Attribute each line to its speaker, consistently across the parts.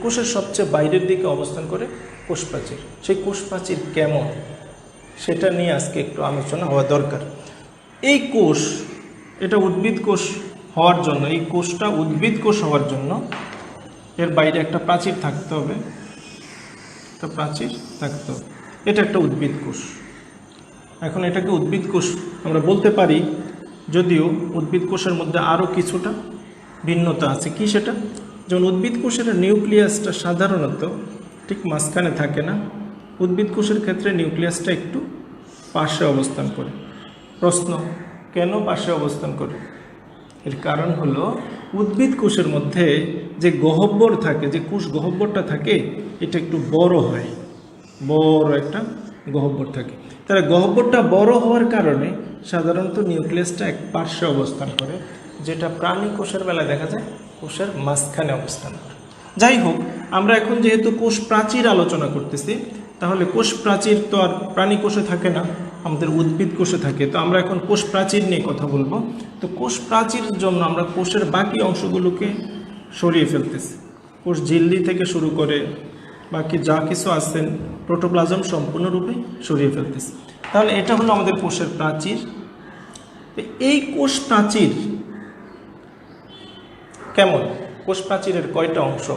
Speaker 1: কোষের সবচেয়ে বাইরের দিকে অবস্থান করে কোষ প্রাচীর। সেই কোষ প্রাচীর কেমন সেটা নিয়ে আজকে একটু আলোচনা হওয়া দরকার। এই কোষ, এটা উদ্ভিদ কোষ হওয়ার জন্য, এই কোষটা উদ্ভিদ কোষ হওয়ার জন্য এর বাইরে একটা প্রাচীর থাকতে হবে, একটা প্রাচীর থাকতে হবে। এটা একটা উদ্ভিদ কোষ। এখন এটাকে উদ্ভিদ কোষ আমরা বলতে পারি, যদিও উদ্ভিদ কোষের মধ্যে আরও কিছুটা ভিন্নতা আছে। কি সেটা? যেমন উদ্ভিদ কোষের নিউক্লিয়াসটা সাধারণত ঠিক মাঝখানে থাকে না, উদ্ভিদ কোষের ক্ষেত্রে নিউক্লিয়াসটা একটু পাশে অবস্থান করে। প্রশ্ন, কেন পাশে অবস্থান করে? এর কারণ হলো উদ্ভিদ কোষের মধ্যে যে গহ্বর থাকে, যে কোষ গহ্বরটা থাকে, এটা একটু বড় হয়, বড় একটা গহ্বর থাকে। তাহলে গহ্বরটা বড় হওয়ার কারণে সাধারণত নিউক্লিয়াসটা এক পার্শ্বে অবস্থান করে, যেটা প্রাণী কোষের বেলায় দেখা যায় কোষের মাঝখানে অবস্থান করে। যাই হোক, আমরা এখন যেহেতু কোষ প্রাচীর আলোচনা করতেছি, তাহলে কোষ প্রাচীর তো আর প্রাণী কোষে থাকে না, আমাদের উদ্ভিদ কোষে থাকে। তো আমরা এখন কোষ প্রাচীর নিয়ে কথা বলবো। তো কোষ প্রাচীরের জন্য আমরা কোষের বাকি অংশগুলোকে সরিয়ে ফেলতেছি। কোষ ঝিল্লি থেকে শুরু করে বাকি যা কিছু আছেন প্রোটোপ্লাজম সম্পূর্ণরূপে সরিয়ে ফেলতেছি। তাহলে এটা হলো আমাদের কোষের প্রাচীর। এই কোষ প্রাচীর কেমন, কোষ প্রাচীরের কয়টা অংশ,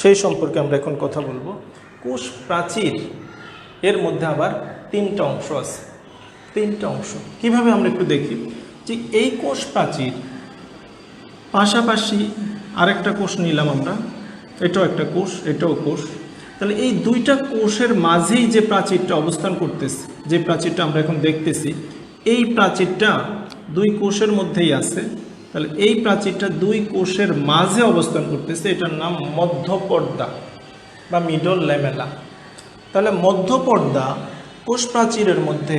Speaker 1: সেই সম্পর্কে আমরা এখন কথা বলবো। কোষ প্রাচীর এর মধ্যে আবার তিনটা অংশ আছে। তিনটা অংশ কিভাবে আমরা একটু দেখি। যে এই কোষ প্রাচীর পাশাপাশি আরেকটা কোষ নিলাম আমরা, এটাও একটা কোষ, এটাও কোষ। তাহলে এই দুইটা কোষের মাঝেই যে প্রাচীরটা অবস্থান করতেছে, যে প্রাচীরটা আমরা এখন দেখতেছি, এই প্রাচীরটা দুই কোষের মধ্যেই আছে। তাহলে এই প্রাচীরটা দুই কোষের মাঝে অবস্থান করতেছে, এটার নাম মধ্যপর্দা বা মিডল ল্যামেলা। তাহলে মধ্যপর্দা কোষ প্রাচীরের মধ্যে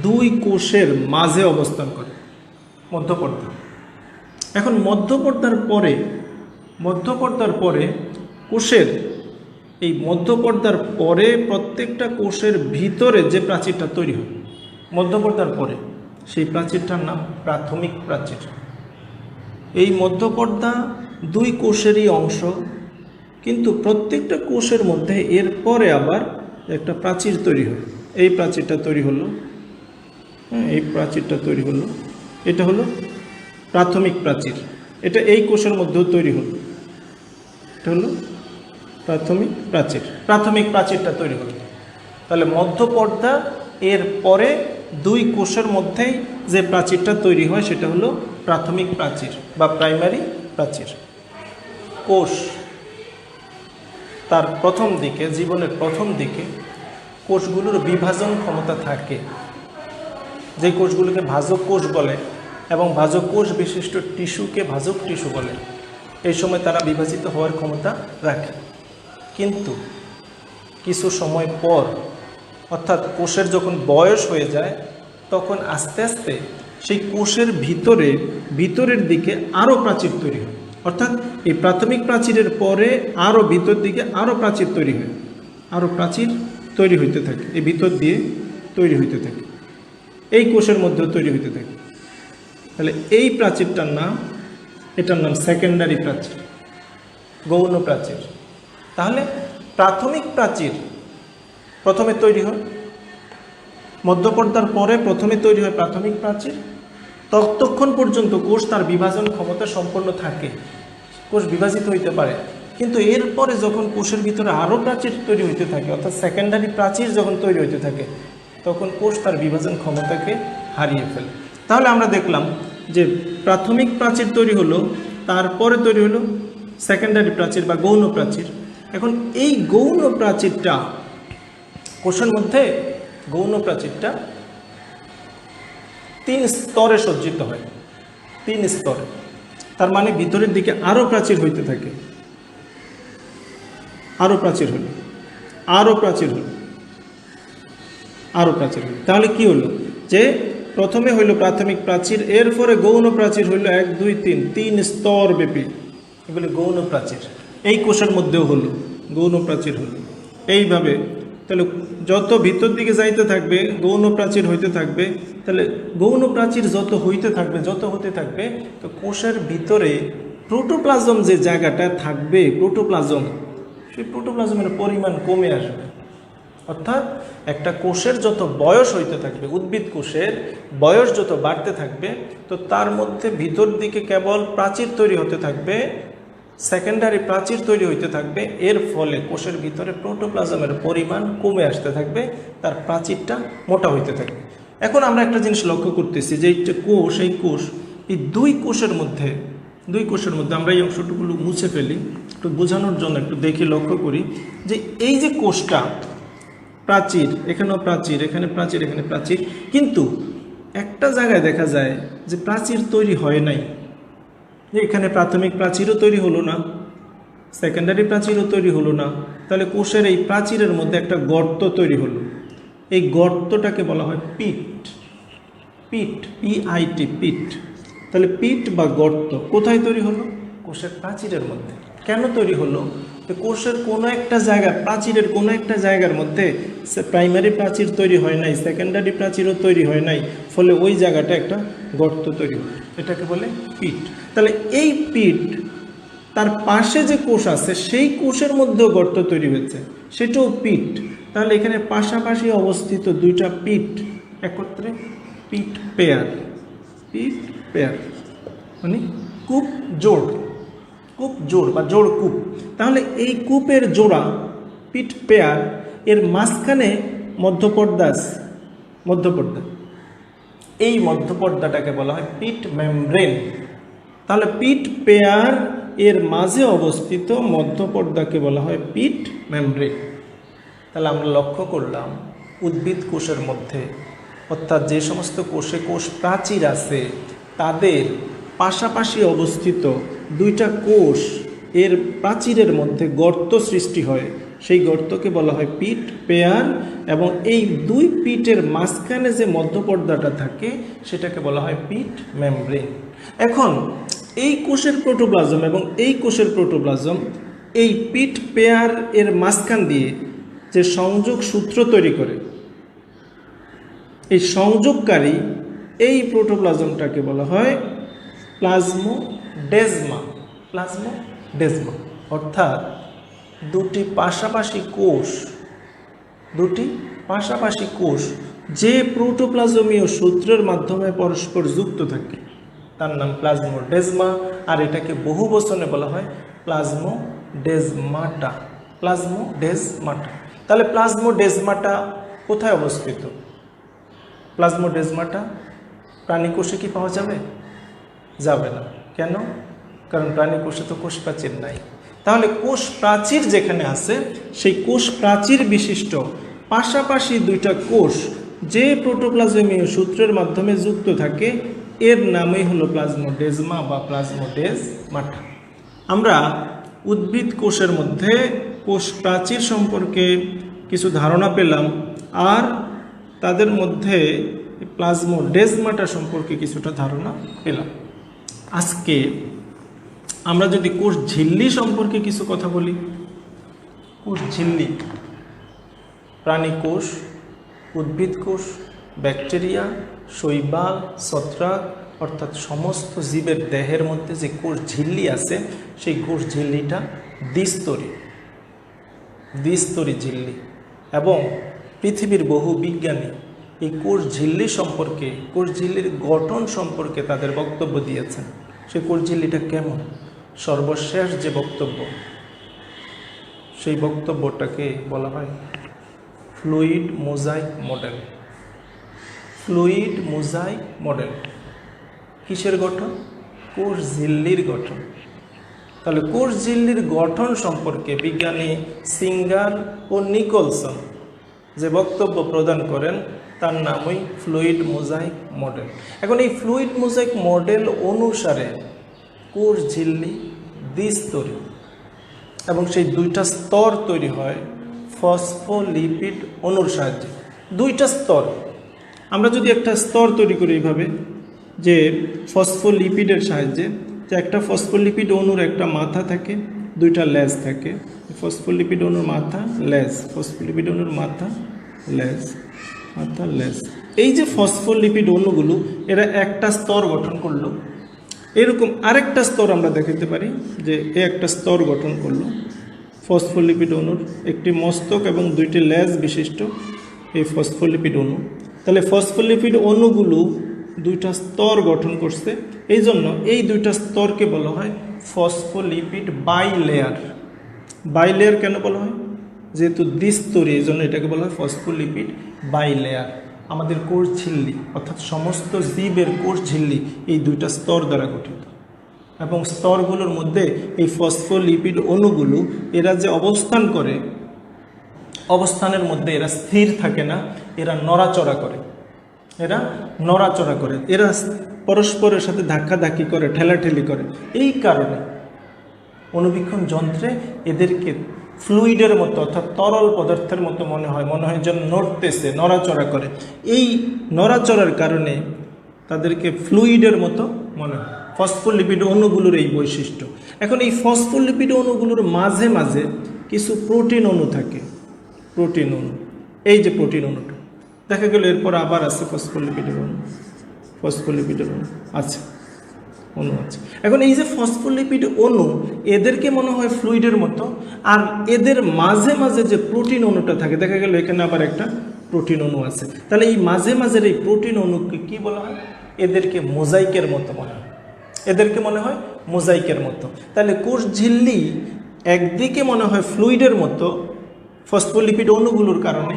Speaker 1: দুই কোষের মাঝে অবস্থান করে, মধ্যপর্দা। এখন মধ্যপর্দার পরে কোষের, এই মধ্যপর্দার পরে প্রত্যেকটা কোষের ভিতরে যে প্রাচীরটা তৈরি হয় মধ্যপর্দার পরে, সেই প্রাচীরটার নাম প্রাথমিক প্রাচীর। এই মধ্যপর্দা দুই কোষেরই অংশ, কিন্তু প্রত্যেকটা কোষের মধ্যে এরপরে আবার একটা প্রাচীর তৈরি হয়। এই প্রাচীরটা তৈরি হলো, এই প্রাচীরটা তৈরি হলো, এটা হলো প্রাথমিক প্রাচীর। এটা এই কোষের মধ্যেও তৈরি হলো, এটা হলো প্রাথমিক প্রাচীর। প্রাথমিক প্রাচীরটা তৈরি হলো। তাহলে মধ্যপর্দা এর পরে দুই কোষের মধ্যেই যে প্রাচীরটা তৈরি হয় সেটা হলো প্রাথমিক প্রাচীর বা প্রাইমারি প্রাচীর। কোষ তার প্রথম দিকে, জীবনের প্রথম দিকে কোষগুলোর বিভাজন ক্ষমতা থাকে, যে কোষগুলোকে ভাজক কোষ বলে এবং ভাজক কোষ বিশিষ্ট টিস্যুকে ভাজক টিস্যু বলে। এই সময় তারা বিভাজিত হওয়ার ক্ষমতা রাখে। কিন্তু কিছু সময় পর, অর্থাৎ কোষের যখন বয়স হয়ে যায়, তখন আস্তে আস্তে সেই কোষের ভিতরের দিকে আরও প্রাচীর তৈরি হয়। অর্থাৎ এই প্রাথমিক প্রাচীরের পরে আরও ভিতর দিকে আরও প্রাচীর তৈরি হয়, আরও প্রাচীর তৈরি হইতে থাকে, এই ভিতর দিয়ে তৈরি হইতে থাকে, এই কোষের মধ্যেও তৈরি হইতে থাকে। তাহলে এই প্রাচীরটার নাম, এটার নাম সেকেন্ডারি প্রাচীর, গৌণ প্রাচীর। তাহলে প্রাথমিক প্রাচীর প্রথমে তৈরি হয়, মধ্যপর্দার পরে প্রথমে তৈরি হয় প্রাথমিক প্রাচীর। ততক্ষণ পর্যন্ত কোষ তার বিভাজন ক্ষমতা সম্পন্ন থাকে, কোষ বিভাজিত হইতে পারে। কিন্তু এরপরে যখন কোষের ভিতরে আরও প্রাচীর তৈরি হইতে থাকে, অর্থাৎ সেকেন্ডারি প্রাচীর যখন তৈরি হইতে থাকে, তখন কোষ তার বিভাজন ক্ষমতাকে হারিয়ে ফেলে। তাহলে আমরা দেখলাম যে প্রাথমিক প্রাচীর তৈরি হলো, তারপরে তৈরি হলো সেকেন্ডারি প্রাচীর বা গৌণ প্রাচীর। এখন এই গৌণ প্রাচীরটা কোষের মধ্যে, গৌণ প্রাচীরটা 3 স্তরে সজ্জিত হয়, 3 স্তরে। তার মানে ভিতরের দিকে আরও প্রাচীর হইতে থাকে, আরও প্রাচীর হলো, আরও প্রাচীর হলো, আরও প্রাচীর হলো। তাহলে কি হলো? যে প্রথমে হইল প্রাথমিক প্রাচীর, এরপরে গৌণ প্রাচীর হইল 1, 2, 3 স্তর ব্যাপী, এগুলি গৌণ প্রাচীর। এই কোষের মধ্যেও হলো গৌণ প্রাচীর হলো। এইভাবে তাহলে যত ভিতর দিকে যাইতে থাকবে গৌণ প্রাচীর হইতে থাকবে। তাহলে গৌণ প্রাচীর যত হইতে থাকবে, যত হতে থাকবে, তো কোষের ভিতরে প্রোটোপ্লাজম যে জায়গাটা থাকবে, প্রোটোপ্লাজম, সেই প্রোটোপ্লাজমের পরিমাণ কমে আসবে। অর্থাৎ একটা কোষের যত বয়স হইতে থাকবে, উদ্ভিদ কোষের বয়স যত বাড়তে থাকবে, তো তার মধ্যে ভিতর দিকে কেবল প্রাচীর তৈরি হতে থাকবে, সেকেন্ডারি প্রাচীর তৈরি হইতে থাকবে। এর ফলে কোষের ভিতরে প্রোটোপ্লাজমের পরিমাণ কমে আসতে থাকবে, তার প্রাচীরটা মোটা হইতে থাকবে। এখন আমরা একটা জিনিস লক্ষ্য করতেছি যে এই কোষ, এই দুই কোষের মধ্যে আমরা এই অংশটুকুলো মুছে ফেলি, একটু বোঝানোর জন্য একটু দেখি, লক্ষ্য করি যে এই যে কোষটা, প্রাচীর, এখানেও প্রাচীর, এখানে প্রাচীর, এখানে প্রাচীর, কিন্তু একটা জায়গায় দেখা যায় যে প্রাচীর তৈরি হয় নাই। যে এখানে প্রাথমিক প্রাচীরও তৈরি হলো না, সেকেন্ডারি প্রাচীরও তৈরি হলো না, তাহলে কোষের এই প্রাচীরের মধ্যে একটা গর্ত তৈরি হলো। এই গর্তটাকে বলা হয় পিট, PIT, পিট। তাহলে পিট বা গর্ত কোথায় তৈরি হলো? কোষের প্রাচীরের মধ্যে। কেন তৈরি হলো? কোষের কোনো একটা জায়গা, প্রাচীরের কোনো একটা জায়গার মধ্যে প্রাইমারি প্রাচীর তৈরি হয় নাই, সেকেন্ডারি প্রাচীরও তৈরি হয় নাই, ফলে ওই জায়গাটা একটা গর্ত তৈরি হলো, এটাকে বলে পিট। তাহলে এই পিট, তার পাশে যে কোষ আছে সেই কোষের মধ্যেও গর্ত তৈরি হয়েছে, সেটাও পিট। তাহলে এখানে পাশাপাশি অবস্থিত দুইটা পিট একত্রে পিট পেয়ার, মানে কূপ জোড় বা জোড় কূপ। তাহলে এই কূপের জোড়া, পিট পেয়ার, এর মাঝখানে মধ্যপর্দা, এই মধ্যপর্দাটাকে বলা হয় পিট মেমব্রেন। তাহলে পিট পেয়ার এর মাঝে অবস্থিত মধ্যপর্দাকে বলা হয় পিট মেমব্রেন। তাহলে আমরা লক্ষ্য করলাম উদ্ভিদ কোষের মধ্যে, অর্থাৎ যে সমস্ত কোষে কোষ প্রাচীর আছে, তাদের পাশাপাশি অবস্থিত দুইটা কোষ এর প্রাচীরের মধ্যে গর্ত সৃষ্টি হয়, সেই গর্তকে বলা হয় পিট পেয়ার, এবং এই দুই পিটের মাঝখানে যে মধ্যপর্দাটা থাকে সেটাকে বলা হয় পিট মেমব্রেন। এখন এই কোষের প্রোটোপ্লাজম এবং এই কোষের প্রোটোপ্লাজম এই পিট পেয়ার এর মাঝখান দিয়ে যে সংযোগ সূত্র তৈরি করে, এই সংযোগকারী এই প্রোটোপ্লাজমটাকে বলা হয় প্লাজমোডেজমা। অর্থাৎ দুটি পাশাপাশি কোষ যে প্রোটোপ্লাজমীয় সূত্রের মাধ্যমে পরস্পর যুক্ত থাকে তার নাম প্লাজমোডেজমা, আর এটাকে বহুবচনে বলা হয় প্লাজমোডেজমাটা। তাহলে প্লাজমোডেজমাটা কোথায় অবস্থিত? প্লাজমোডেজমাটা প্রাণী কোষে কি পাওয়া যাবে? যাবে না। কেন? কারণ প্রাণী কোষে তো কোষ প্রাচীর নাই। তাহলে কোষ প্রাচীর যেখানে আছে, সেই কোষ প্রাচীর বিশিষ্ট পাশাপাশি দুইটা কোষ যে প্রোটোপ্লাজমীয় সূত্রের মাধ্যমে যুক্ত থাকে, এর নামই হলো প্লাজমোডেজমা বা প্লাজমোডেজমাটা। আমরা উদ্ভিদ কোষের মধ্যে কোষ প্রাচীর সম্পর্কে কিছু ধারণা পেলাম, আর তাদের মধ্যে প্লাজমোডেজমাটা সম্পর্কে কিছুটা ধারণা পেলাম। আজকে আমরা যদি কোষ ঝিল্লি সম্পর্কে কিছু কথা বলি। কোষ ঝিল্লি প্রাণী কোষ, উদ্ভিদ কোষ, ব্যাকটেরিয়া, শৈবাল, ছত্রাক, অর্থাৎ সমস্ত জীবের দেহের মধ্যে যে কোষ ঝিল্লি আছে, সেই কোষ ঝিল্লিটা দ্বিস্তরী ঝিল্লি। এবং পৃথিবীর বহু বিজ্ঞানী এই কোষ ঝিল্লি সম্পর্কে, কোষ ঝিল্লির গঠন সম্পর্কে তাদের বক্তব্য দিয়েছেন। সেই কোষ ঝিল্লিটা কেমন, সর্বশেষ যে বক্তব্য, সেই বক্তব্যটাকে বলা হয় ফ্লুইড মোজাইক মডেল। কিসের গঠন? কোষ ঝিল্লির গঠন। তাহলে কোষ ঝিল্লির গঠন সম্পর্কে বিজ্ঞানী সিঙ্গার ও নিকলসন যে বক্তব্য প্রদান করেন, তার নামই ফ্লুইড মোজাইক মডেল। এখন এই ফ্লুইড মোজাইক মডেল অনুসারে কোষ ঝিল্লি দ্বিস্তরী, এবং সেই দুইটা স্তর তৈরি হয় ফসফোলিপিড অণুর সাহায্যে। দুইটা স্তর, আমরা যদি একটা স্তর তৈরি করি এইভাবে, যে ফসফোলিপিডের সাহায্যে, যে একটা ফসফোলিপিড অণুর একটা মাথা থাকে, দুইটা লেজ থাকে। ফসফোলিপিড অণুর মাথা, লেজ, ফসফোলিপিড অণুর মাথা, লেজ, মাথা, লেজ। এই যে ফসফোলিপিড অণুগুলো, এরা একটা স্তর গঠন করলো। এরকম আরেকটা স্তর আমরা দেখাতে পারি, যে একটা স্তর গঠন করলো ফসফোলিপিড অণুর একটি মস্তক এবং দুইটি লেজ বিশিষ্ট এই ফসফোলিপিড অণু। তাহলে ফসফোলিপিড অণুগুলো দুইটা স্তর গঠন করছে, এই জন্য এই দুইটা স্তরকে বলা হয় ফসফোলিপিড বাইলেয়ার। বাইলেয়ার কেন বলা হয়? যেহেতু দ্বিস্তরী, এই জন্য এটাকে বলা হয় ফসফোলিপিড বাইলেয়ার। আমাদের কোষ ঝিল্লি অর্থাৎ সমস্ত জীবের কোষ ঝিল্লি এই দুইটা স্তর দ্বারা গঠিত, এবং স্তরগুলোর মধ্যে এই ফসফোলিপিড অণুগুলো এরা যে অবস্থান করে, অবস্থানের মধ্যে এরা স্থির থাকে না, এরা নড়াচড়া করে, এরা পরস্পরের সাথে ধাক্কাধাক্কি করে, ঠেলাঠেলি করে। এই কারণে অণুবীক্ষণ যন্ত্রে এদেরকে ফ্লুইডের মতো অর্থাৎ তরল পদার্থের মতো মনে হয় যেন নড়তেছে, নড়াচড়া করে। এই নড়াচড়ার কারণে তাদেরকে ফ্লুইডের মতো মনে হয়। ফসফোলিপিড অণুগুলোর এই বৈশিষ্ট্য। এখন এই ফসফোলিপিড অণুগুলোর মাঝে মাঝে কিছু প্রোটিন অণু থাকে, প্রোটিন অণু। এই যে প্রোটিন অণুটা দেখা গেল, এরপর আবার আছে ফসফোলিপিডের অণু, ফসফোলিপিডের অণু আছে, অণু আছে। এখন এই যে ফসফোলিপিড অণু, এদেরকে মনে হয় ফ্লুইডের মতো, আর এদের মাঝে মাঝে যে প্রোটিন অণুটা থাকে, দেখা গেল এখানে আবার একটা প্রোটিন অণু আছে। তাহলে এই মাঝে মাঝের এই প্রোটিন অণুকে কি বলা হয়? এদেরকে মোজাইকের মতো মনে হয়, এদেরকে মনে হয় মোজাইকের মতো। তাহলে কোষ ঝিল্লি একদিকে মনে হয় ফ্লুইডের মতো ফসফোলিপিড অণুগুলোর কারণে,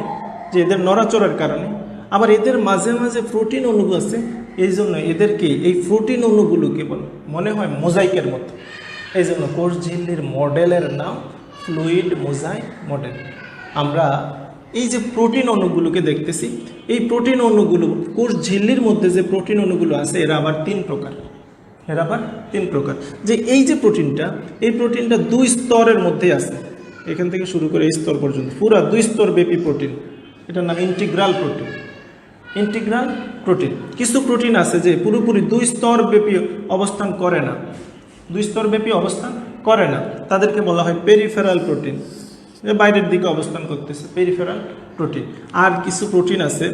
Speaker 1: যে এদের নড়াচড়ার কারণে, আবার এদের মাঝে মাঝে প্রোটিন অণু আছে, এই জন্য এদেরকে এই প্রোটিন অণুগুলোকে মনে হয় মোজাইকের মতো। এই জন্য কোষ ঝিল্লির মডেলের নাম ফ্লুইড মোজাইক মডেল। আমরা এই যে প্রোটিন অণুগুলোকে দেখতেছি, এই প্রোটিন অণুগুলো কোষ ঝিল্লির মধ্যে যে প্রোটিন অণুগুলো আছে, এরা আবার তিন প্রকার। যে এই যে প্রোটিনটা, এই প্রোটিনটা দুই স্তরের মধ্যে আছে, এখান থেকে শুরু করে এই স্তর পর্যন্ত পুরা দুই স্তর ব্যাপী প্রোটিন। এটার নাম ইন্টিগ্রাল প্রোটিন। কিছু প্রোটিন আছে যে পুরোপুরি দুই স্তর ব্যাপী অবস্থান করে না, তাদেরকে বলা হয় পেরিফেরাল প্রোটিন। বাইরের দিকে অবস্থান করতেছে, পেরিফেরাল প্রোটিন। আর কিছু প্রোটিন আছে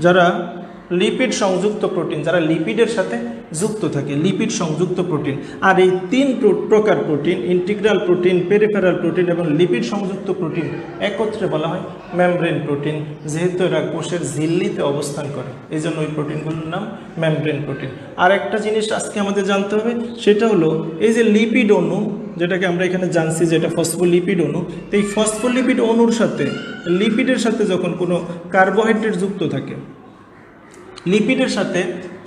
Speaker 1: যারা লিপিড সংযুক্ত প্রোটিন, যারা লিপিডের সাথে যুক্ত থাকে, লিপিড সংযুক্ত প্রোটিন। আর এই তিন প্রকার protein, integral protein, peripheral protein এবং লিপিড সংযুক্ত প্রোটিন একত্রে বলা হয় মেমব্রেন প্রোটিন। যেহেতু এরা কোষের ঝিল্লিতে অবস্থান করে, এই জন্য ওই প্রোটিনগুলোর নাম মেমব্রেন প্রোটিন। আর একটা জিনিস আজকে আমাদের জানতে হবে, সেটা হলো এই যে লিপিড অণু, যেটাকে আমরা এখানে জানছি যেটা ফসফোলিপিড অণু, তো এই ফসফোলিপিড অণুর সাথে লিপিডের সাথে যখন কোনো কার্বোহাইড্রেট যুক্ত থাকে, লিপিডের সাথে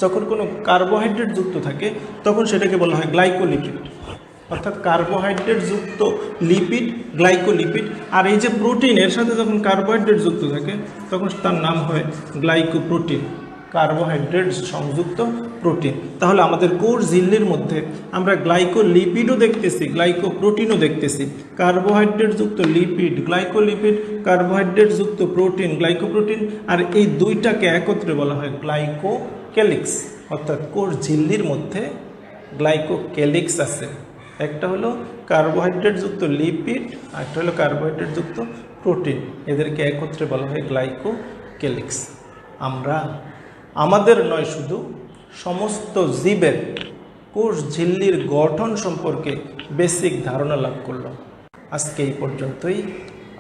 Speaker 1: যখন কোনো কার্বোহাইড্রেট যুক্ত থাকে, তখন সেটাকে বলা হয় গ্লাইকোলিপিড। অর্থাৎ কার্বোহাইড্রেট যুক্ত লিপিড, গ্লাইকোলিপিড। আর এই যে প্রোটিন, এর সাথে যখন কার্বোহাইড্রেট যুক্ত থাকে, তখন তার নাম হয় গ্লাইকোপ্রোটিন, কার্বোহাইড্রেট সংযুক্ত প্রোটিন। তাহলে আমাদের কোষ ঝিল্লির মধ্যে আমরা গ্লাইকোলিপিডও দেখতেছি, গ্লাইকোপ্রোটিনও দেখতেছি। কার্বোহাইড্রেট যুক্ত লিপিড, গ্লাইকোলিপিড, কার্বোহাইড্রেট যুক্ত প্রোটিন, গ্লাইকোপ্রোটিন। আর এই দুইটাকে একত্রে বলা হয় গ্লাইকোক্যালিক্স। অর্থাৎ কোষ ঝিল্লির মধ্যে গ্লাইকোক্যালিক্স আছে। একটা হলো কার্বোহাইড্রেট যুক্ত লিপিড, আর একটা হলো কার্বোহাইড্রেট যুক্ত প্রোটিন। এদেরকে একত্রে বলা হয় গ্লাইকোক্যালিক্স। আমরা আমাদের নয়, শুধু সমস্ত জীবের কোষ ঝিল্লির গঠন সম্পর্কে বেসিক ধারণা লাভ করলাম। আজকে এই পর্যন্তই।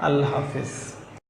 Speaker 1: আল্লাহ হাফেজ।